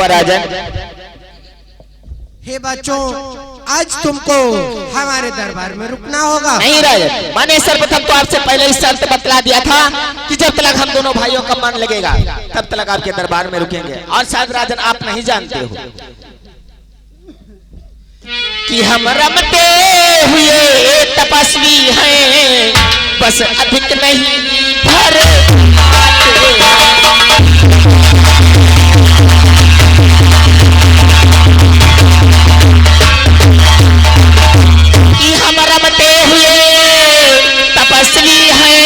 हुआ राजन? हे बच्चों, आज तुमको हमारे दरबार में रुकना होगा। नहीं राजन, मैंने सर्वप्रथम तो आपसे पहले इस शर्त बतला दिया था कि जब तक हम दोनों भाइयों का मन लगेगा तब तक आपके दरबार में रुकेंगे। और शायद राजन आप नहीं जानते हो कि हम रमते हुए तपस्वी हैं, बस अधिक नहीं भर कि हम रमते हुए तपस्वी हैं,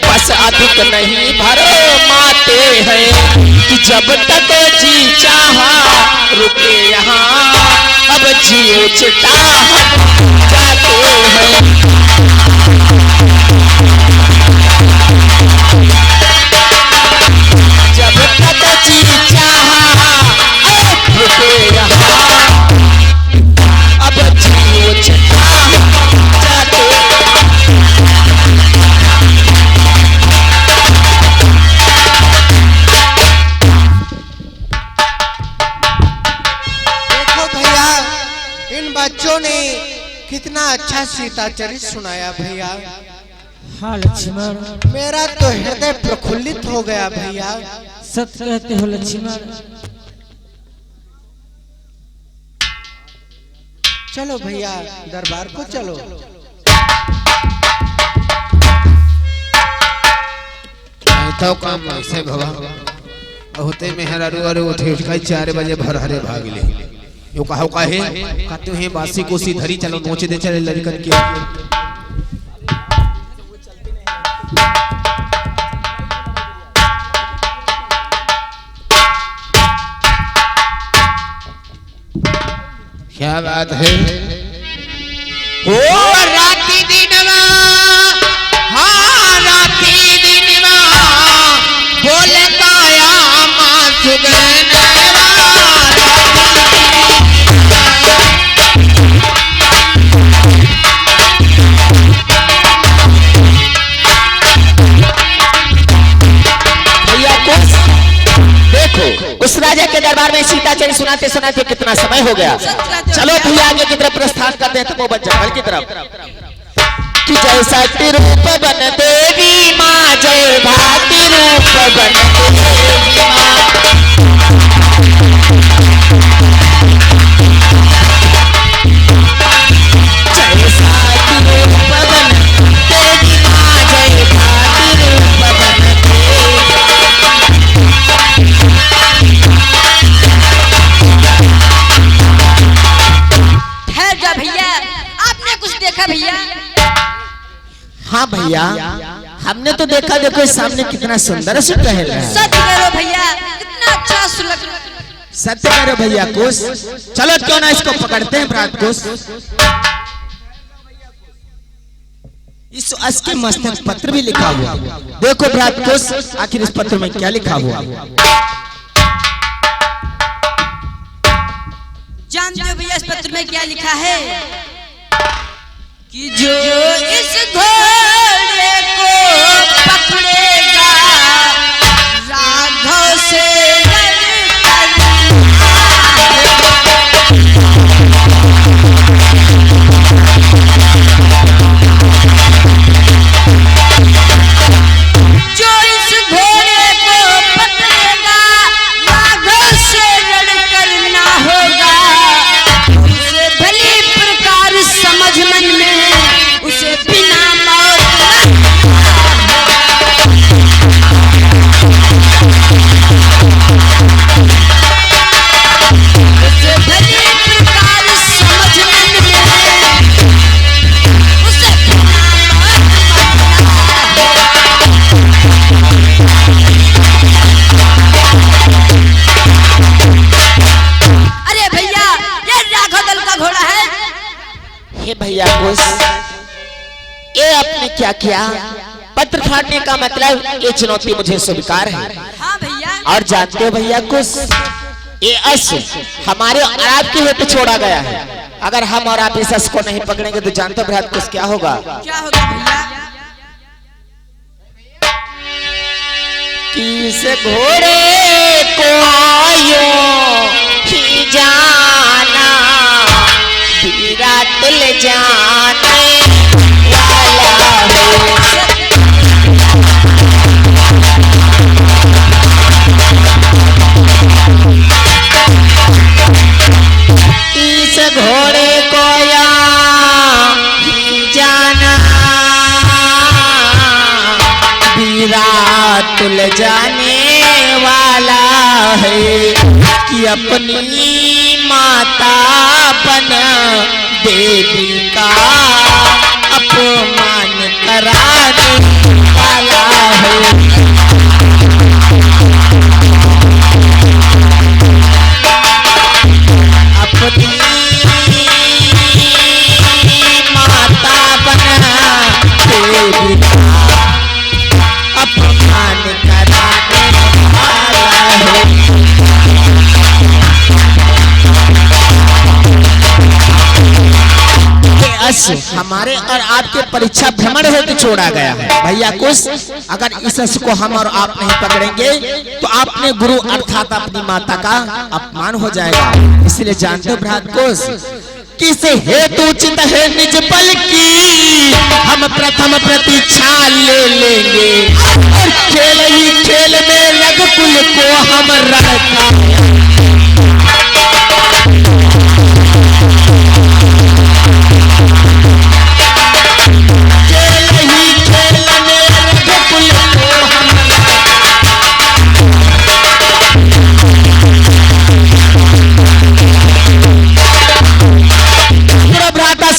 बस अधिक नहीं भर माते हैं कि जब तक जी चाहा रुके यहाँ, अब जियो चिता जाते हैं। जब तक जी चाहा रुके यहाँ, अब जियो चिता जाते हैं। बच्चों ने कितना अच्छा सीता चरित सुनाया भैया। हाँ लक्ष्मण, मेरा तो हृदय प्रफुल्लित हो गया भैया। सत्य कहते हो लक्ष्मण। चलो भैया दरबार को चलो। तो काम ऐसे भवा होते मेहरारू अरे उठे 4 बजे भर हरे भाग ले यो कहो काहे कहते हैं बासी कोसी धरी चलो नोचे दे चले लड़कन के। क्या बात है? ओ राती दिनवा, हाँ राती दिनवा बोले काया मां सुगनवा। उस राजा के दरबार में सीता चरित सुनाते सुनाते कितना समय हो गया। चलो भैया आगे की तरफ प्रस्थान करते हैं तो जंगल की तरफ। कि जैसा रूप बन देवी माँ, जय भाती रूप बन देवी माँ। जैसा रूप बन देवी माँ, जय भाती रूप बन देवी। भैया आपने कुछ देखा भैया? हाँ भैया हमने तो देखा। देखो सामने कितना सुंदर से टहल रहा है। सच करो भैया, कितना अच्छा सुलग। सत्य करो भैया कुश। चलो क्यों ना इसको पकड़ते हैं भ्रात कुश। इस असके मस्तक पत्र भी लिखा हुआ। देखो भ्रात कुश आखिर इस पत्र में क्या लिखा हुआ। जानते हो भैया इस पत्र में क्या लिखा है? कि जो इस घोड़े को पकड़ेगा राघव से भैया कुश ये आपने क्या किया? पत्र फाड़ने का मतलब ये चुनौती मुझे स्वीकार है। हाँ भैया। और जानते हो भैया कुश ये अश्व हमारे और आपके हेतु छोड़ा गया है। अगर हम और आप इस अश्व को नहीं पकड़ेंगे तो जानते हो भ्रात कुश क्या होगा? क्या होगा भैया? किस घोड़े को यूं ही जाना विराट ले जाने वाला है। इस घोड़े को ही जाना विराट ले जाने वाला है कि अपनी माता बन देवी का अपमान कराने वाला है। अपनी माता बना देवी का अपमान कराने वाला है। हमारे और आपके परीक्षा भ्रमण हेतु छोड़ा गया है भैया कुछ। अगर इस अस को हम और आप नहीं पकड़ेंगे तो आपने गुरु अर्थात अपनी माता का अपमान हो जाएगा। इसलिए जानते हो भ्रात कुश किस हेतु उचित है निज बल की हम प्रथम प्रतीक्षा ले लेंगे और खेल ही खेल में रघुकुल को हम रखा।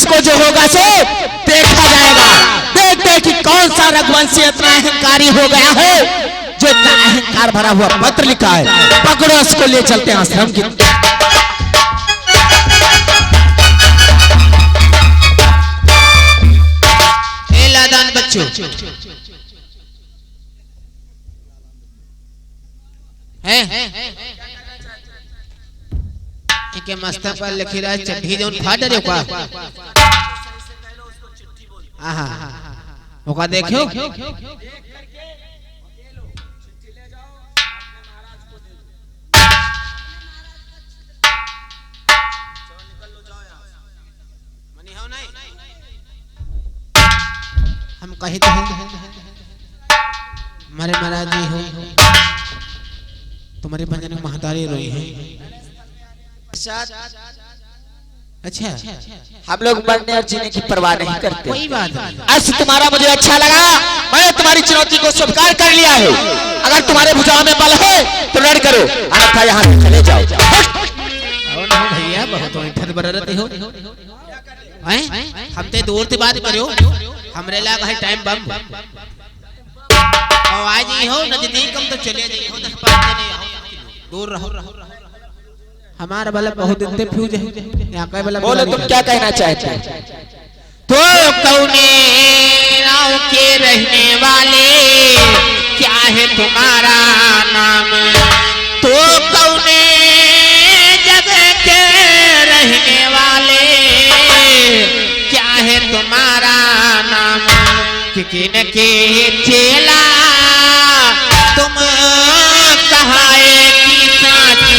को जो होगा सो देखा जाएगा। देखते कि कौन सा रघुवंशी इतना अहंकारी हो गया है जो इतना अहंकार भरा हुआ पत्र लिखा है। पकड़ो उसको ले चलते हैं आश्रम की। लादान बच्चों के मस्ता पर लिखी रहा चड्ढी जो फाड़ रहे का आहा ओका देखो हम कहे तो हमारे महाराज जी हो तुम्हारे भजन में महतारी रोई है। अच्छा हम लोग मरने और जीने की परवाह नहीं करते। कोई बात नहीं। आज तुम्हारा मुझे अच्छा लगा, मैंने तुम्हारी चुनौती को स्वीकार कर लिया है। अगर तुम्हारे भुजाओं में बल है तो लड़ करो, अन्यथा यहाँ से चले जाओ। भैया बहुत ठद बररते हो हम ते दूर से बात करो हमरे लाग है टाइम बम और आज ही हो नजदीक हम तो चले जाइए हो 10 5 जने दूर रहो हमारा वाला बहुत दिन फ्यूज है यहाँ का वाला। बोलो तुम क्या कहना चाहते हैं? तो कौने गाँव के रहने वाले क्या है तुम्हारा नाम? तो कौने जगह के रहने वाले क्या है तुम्हारा नाम? किन के चेला तुम कहाए की साथी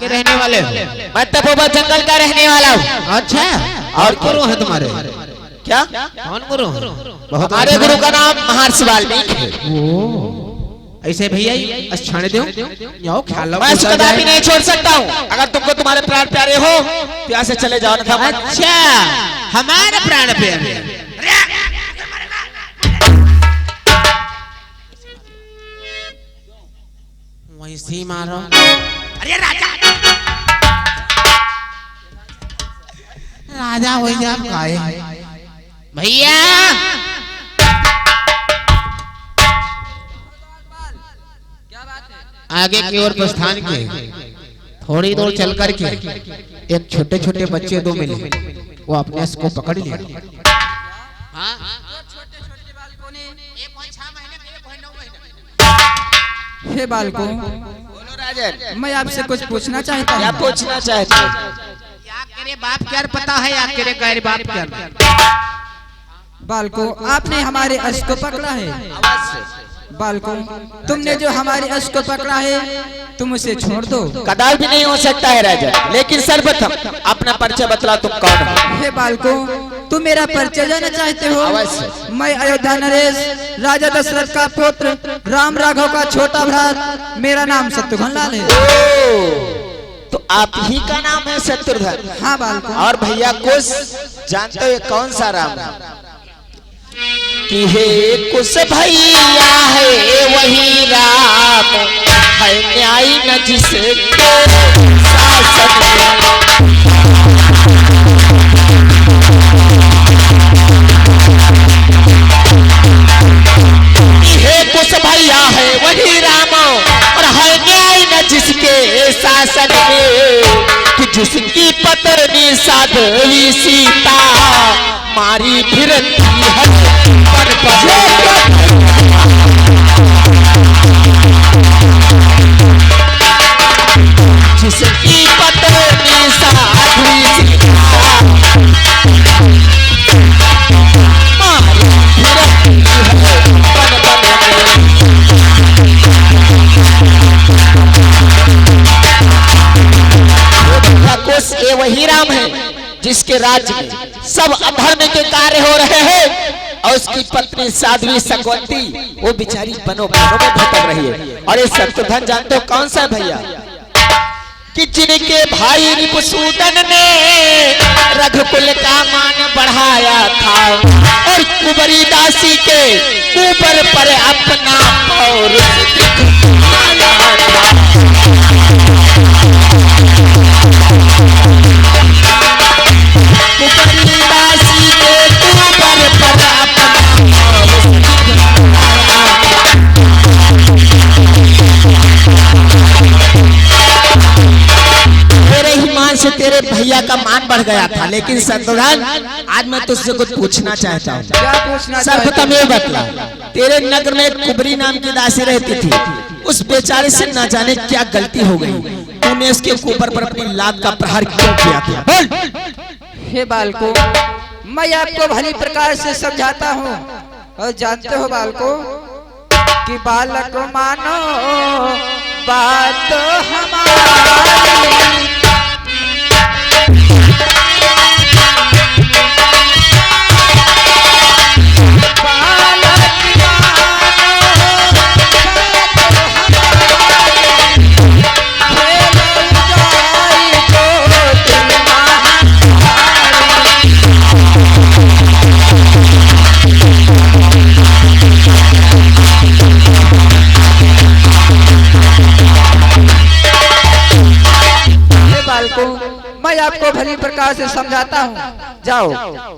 रहने वाले मैं तपोवन जंगल का रहने वाला हूँ। अच्छा और गुरु है तुम्हारे? क्या कौन गुरु? बहुत हमारे गुरु का नाम महर्षि वाल्मीकि है। ऐसे भैया क्षण दो जाओ ख्याल मैं इसको कदापि नहीं छोड़ सकता हूँ। अगर तुमको तुम्हारे प्राण प्यारे हो तो यहाँ से चले जाओ ना। अच्छा हमारे प्राण प्यारे वैसे मारो। अरे राजा राजा हो जा भैया आगे की ओर प्रस्थान किए। थोड़ी दूर चल करके एक छोटे छोटे बच्चे दो मिले, वो अपने को पकड़ लिया। हे बालको, बोलो राजन, मैं आपसे कुछ पूछना चाहता क्या हूँ। पूछना चाहते हो? या तेरे बाप क्या पता है, या तेरे गैर बाप क्या? बालको, आपने हमारे अश को पकड़ा है। अवश्य। बालको, तुमने जो हमारे अश को पकड़ा है, तुम उसे छोड़ दो। कदापि भी नहीं हो सकता है राजन, लेकिन सर्वप्रथम अपना परिचय बतला, तुम कौन हो? हे बालको, तुम मेरा परिचय जानना चाहते हो? अवश्य। मैं अयोध्या नरेश, राजा दशरथ का पुत्र, राम राघव का छोटा भ्रात, मेरा नाम शत्रुघ्न लाल है। तो आप ही का नाम है शत्रुघ्न? हाँ बालको। और भैया कुश जानते हो ये कौन सा राम है? कि हे कुश भैया है वही राम, है न्याय न जिसके शासन में। हे कुश भैया है वही राम, और है न्याय न जिसके शासन में। कि जिसकी पत्नी साध्वी सीता मारी फिरती है पर जिसकी पत्नी साध्वी सीता मारी फिरती है कुश ये वही राम है जिसके राज्य में सब अधर्म के कार्य हो रहे हैं, और उसकी पत्नी साध्वी सकवंती वो बेचारी बनों बनों में भटक रही है। और ये शत्रुघ्न जानते हो कौन सा है भैया? कि जिनके भाई रिपुसूदन ने रघुकुल का मान बढ़ाया था, और कुबरी दासी के ऊपर पर अपना पौर दिखाया था। कुबरी दासी के ऊपर पर अपना पौर तेरे ही मान से तेरे भैया का मान बढ़ गया था। लेकिन शत्रुघ्न, आज मैं तुझसे कुछ पूछना चाहता हूँ। क्या पूछना चाहते सर्वप्रथम ये बतला, तेरे नगर में एक कुबरी नाम की दासी रहती थी, उस बेचारे से न जाने क्या गलती हो गई, तूने उसके ऊपर पर अपनी लात का प्रहार क्यों किया था? बोल। हे बालको, मैं आपको भली प्रकार से समझाता हूँ। और जानते हो बालको, कि बालक मानो बात हमारी, मैं आपको भली प्रकार से समझाता हूँ। जाओ,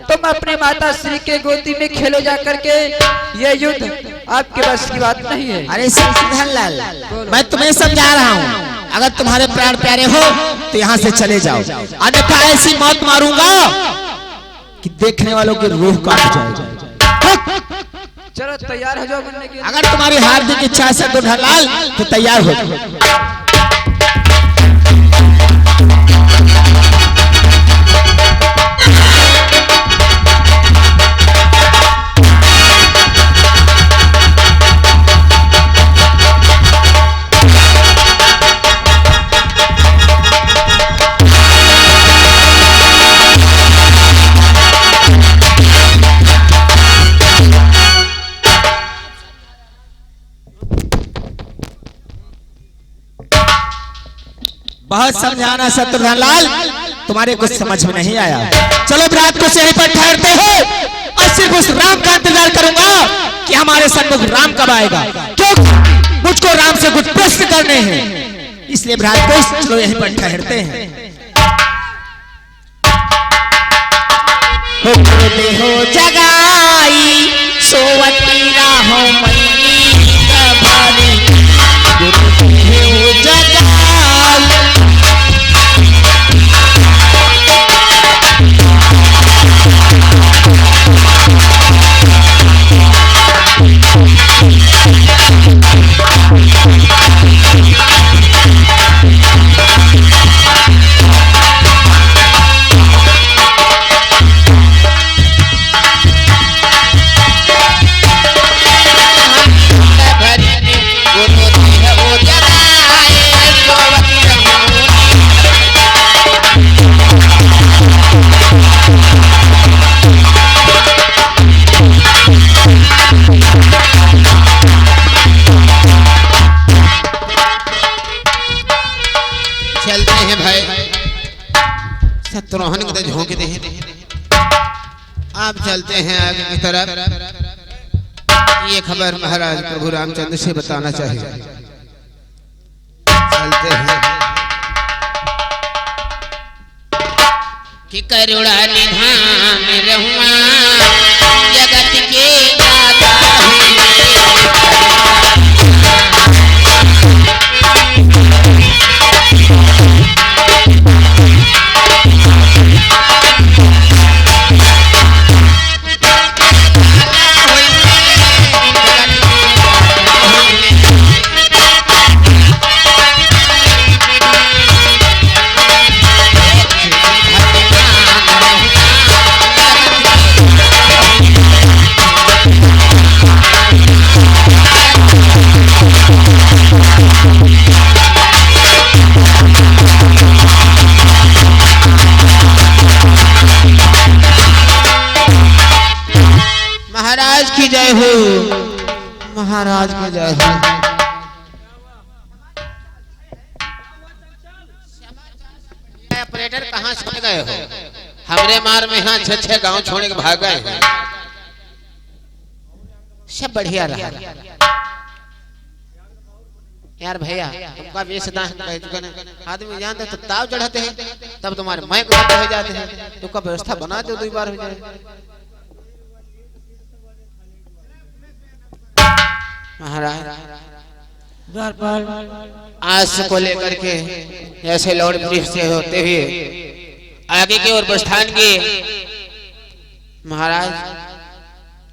तुम अपने माता श्री के गोदी में खेलो जा करके, ये युद्ध आपके बस की बात नहीं है। अरे शत्रुघ्न लाल, मैं तुम्हें समझा रहा हूँ, अगर तुम्हारे प्राण प्यारे हो तो यहाँ से चले जाओ, अन्यथा ऐसी मौत मारूंगा कि देखने वालों की रूह काट जाएगी। चलो तैयार हो जाओ बनने के लिए। अगर तुम्हारी हार्दिक इच्छा है शत्रुघ्न लाल तो तैयार हो जाओ। बहुत समझाना शत्रुघ्न लाल, तुम्हारे कुछ समझ में नहीं आया। चलो रात को यहीं पर ठहरते हो, और सिर्फ उस राम का इंतजार करूंगा कि हमारे सन्मुख राम कब आएगा, क्योंकि मुझको राम से कुछ प्रश्न करने हैं। इसलिए रात को चलो यहीं पर ठहरते हैं। हो जगाई सोवती राहो मनी भारी, हो जगाई तरफ ये खबर महाराज प्रभु रामचंद्र से बताना चाहिए। चलते हैं कि करुणा निधान रहुआ जगत के दाता महाराज की जय हो, महाराज की जय हो। ऑपरेटर कहाँ छोड़ गए हो? हमरे मार में यहाँ 6 गांव छोड़ के भाग गए हैं। सब बढ़िया रहा यार भैया, तुमका बेसदा आदमी जानते तो ताव चढ़ाते हैं, तब तुम्हारे माइक हो जाते हैं। तुमका व्यवस्था बना दो, 2 बार हो जाए। महाराज द्वार पर आज को लेकर के ऐसे लौट ब्रिज से होते हुए आगे की ओर प्रस्थान किए। महाराज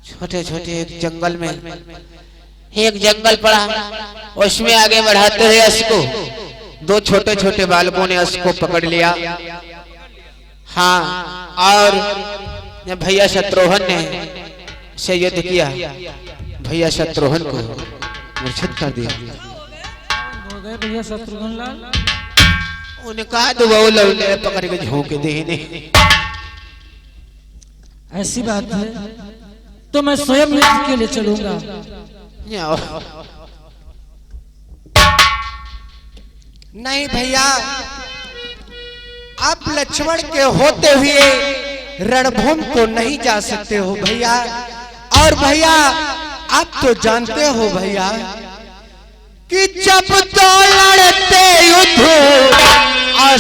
छोटे छोटे एक जंगल में एक जंगल पड़ा, उसमें आगे बढ़ाते हुए उसको 2 छोटे छोटे बालकों ने उसको पकड़ लिया। हाँ, और भैया शत्रुघ्न ने से युद्ध किया, भैया शत्रुघ्न को मूर्छित कर दिया। हो गए भैया शत्रुघ्न लाल। उनका तो वो लौंडे पकड़ के झोंके देने। ऐसी बात है तो मैं स्वयं युद्ध के लिए चलूंगा। नहीं भैया, आप लक्ष्मण के होते हुए रणभूमि को नहीं जा सकते हो भैया। और भैया आप तो जानते हो भैया कि जब तो लड़ते युद्ध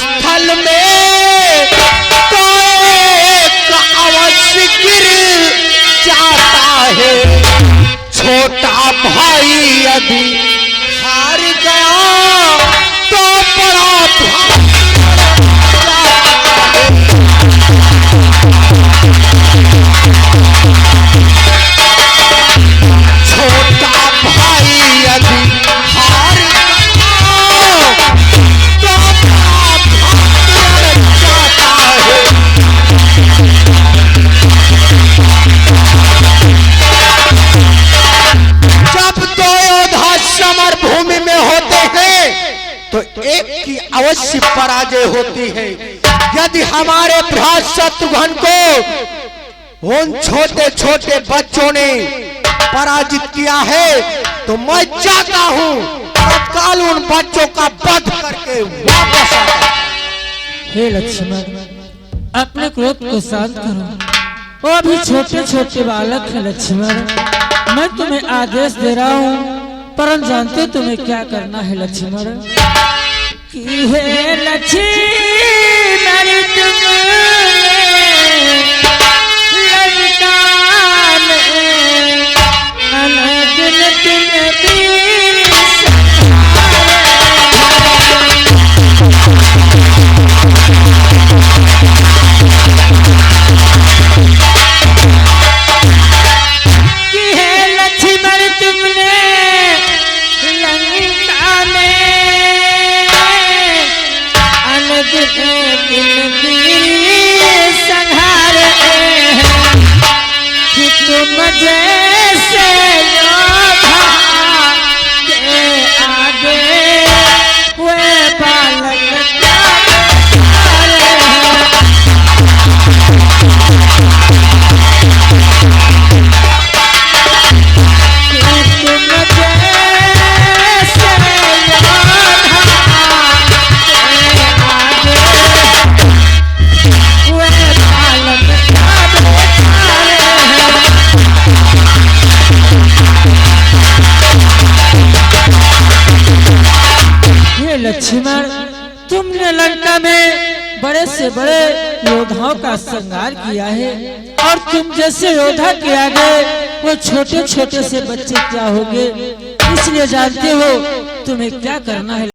स्थल में तो एक अवश्य गिर जाता है। छोटा भाई यदि हार गया तो बड़ा भाई छोटा भाई यदि हार गया तो बड़ा भाई जाता है। जब 2 योद्धा समर भूमि में होते हैं तो एक की अवश्य पराजय होती है। यदि हमारे भ्रात शत्रुघ्न को उन छोटे छोटे बच्चों ने पराजित किया है तो मैं चाहता हूँ तत्काल उन बच्चों का वध करके वापस आता। हे लक्ष्मण, अपने क्रोध को शांत करो। वो अभी छोटे छोटे बालक है लक्ष्मण। मैं तुम्हें आदेश दे रहा हूँ, परंतु जानते तुम्हें क्या करना है लक्ष्मण? कि हे लक्ष्मण लंका में अनगिन दिन वीर कि हे लक्ष्मण तुमने लंका में अनगिन दिन वीर संहारे कि तुम जैसे योद्धा के आगे वे बालक लक्ष्मण, तुमने लंका में बड़े से बड़े योद्धाओं का संहार किया है और तुम जैसे योद्धा के आगे वो छोटे छोटे से बच्चे क्या होंगे, इसलिए जानते हो तुम्हें क्या करना है।